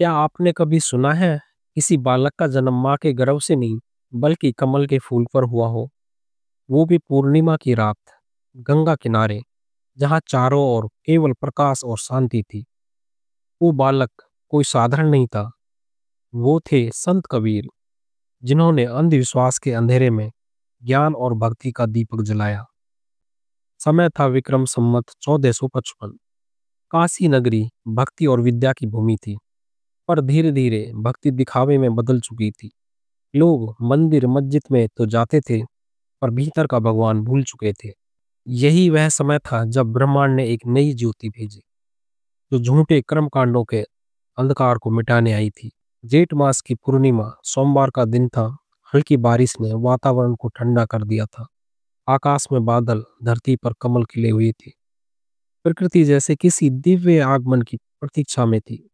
क्या आपने कभी सुना है किसी बालक का जन्म माँ के गर्भ से नहीं बल्कि कमल के फूल पर हुआ हो, वो भी पूर्णिमा की रात, गंगा किनारे, जहाँ चारों ओर केवल प्रकाश और शांति थी। वो बालक कोई साधारण नहीं था, वो थे संत कबीर, जिन्होंने अंधविश्वास के अंधेरे में ज्ञान और भक्ति का दीपक जलाया। समय था विक्रम संवत 1455। काशी नगरी भक्ति और विद्या की भूमि थी, पर धीरे धीरे भक्ति दिखावे में बदल चुकी थी। लोग मंदिर मस्जिद में तो जाते थे, पर भीतर का भगवान भूल चुके थे। यही वह समय था जब ब्रह्मांड ने एक नई ज्योति भेजी, जो झूठे कर्म कांडों के अंधकार को मिटाने आई थी। जेठ मास की पूर्णिमा सोमवार का दिन था। हल्की बारिश ने वातावरण को ठंडा कर दिया था। आकाश में बादल, धरती पर कमल खिले हुए थे। प्रकृति जैसे किसी दिव्य आगमन की प्रतीक्षा में थी।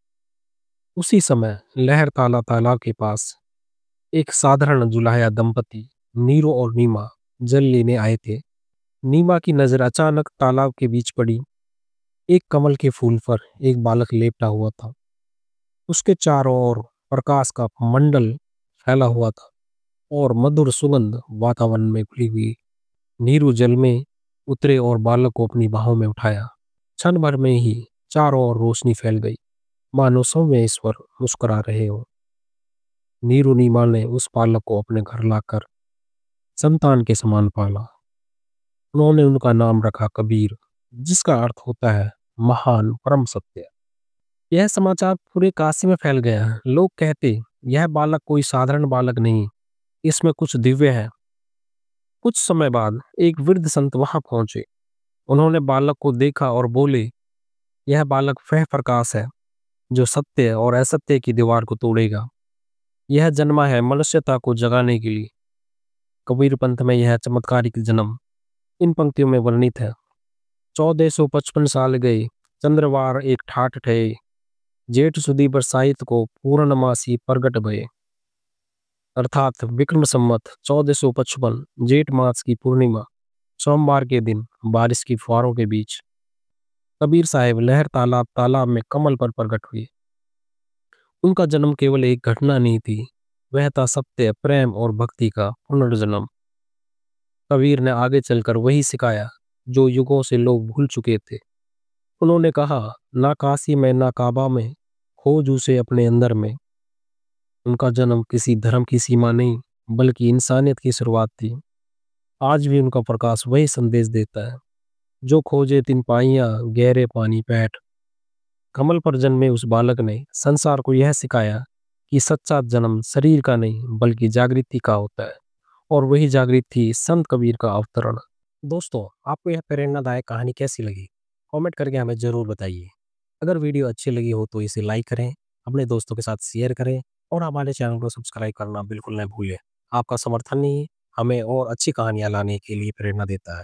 उसी समय लहर ताला तालाब के पास एक साधारण जुलाहा दंपति नीरो और नीमा जल लेने आए थे। नीमा की नजर अचानक तालाब के बीच पड़ी। एक कमल के फूल पर एक बालक लेटा हुआ था। उसके चारों ओर प्रकाश का मंडल फैला हुआ था और मधुर सुगंध वातावरण में घुली हुई। नीरू जल में उतरे और बालक को अपनी बाहों में उठाया। क्षण भर में ही चारों ओर रोशनी फैल गई, मानो सोमेश्वर मुस्कुरा रहे हो। नीरू नीमा ने उस बालक को अपने घर लाकर संतान के समान पाला। उन्होंने उनका नाम रखा कबीर, जिसका अर्थ होता है महान परम सत्य। यह समाचार पूरे काशी में फैल गया। लोग कहते, यह बालक कोई साधारण बालक नहीं, इसमें कुछ दिव्य है। कुछ समय बाद एक वृद्ध संत वहां पहुंचे। उन्होंने बालक को देखा और बोले, यह बालक वह प्रकाश है जो सत्य और असत्य की दीवार को तोड़ेगा। यह जन्मा है मनुष्यता को जगाने के लिए। कबीर पंथ में यह चमत्कारिक जन्म इन पंक्तियों में वर्णित है। 1455 साल गए, चंद्रवार एक ठाठ ठहे, जेठ सुदी बरसाइत को पूर्णमासी प्रगट भये। अर्थात विक्रम संवत 1455 जेठ मास की पूर्णिमा सोमवार के दिन बारिश की फुहारों के बीच कबीर साहिब लहर तालाब तालाब में कमल पर प्रकट हुए। उनका जन्म केवल एक घटना नहीं थी, वह था सत्य, प्रेम और भक्ति का पुनर्जन्म। कबीर ने आगे चलकर वही सिखाया जो युगों से लोग भूल चुके थे। उन्होंने कहा, ना काशी में ना काबा में, खोज उसे अपने अंदर में। उनका जन्म किसी धर्म की सीमा नहीं, बल्कि इंसानियत की शुरुआत थी। आज भी उनका प्रकाश वही संदेश देता है, जो खोजे तिन पाइया गहरे पानी पैठ। कमल पर जन्मे उस बालक ने संसार को यह सिखाया कि सच्चा जन्म शरीर का नहीं बल्कि जागृति का होता है, और वही जागृति संत कबीर का अवतरण। दोस्तों, आपको यह प्रेरणादायक कहानी कैसी लगी? कमेंट करके हमें जरूर बताइए। अगर वीडियो अच्छी लगी हो तो इसे लाइक करें, अपने दोस्तों के साथ शेयर करें और हमारे चैनल को सब्सक्राइब करना बिल्कुल न भूलें। आपका समर्थन ही हमें और अच्छी कहानियाँ लाने के लिए प्रेरणा देता है।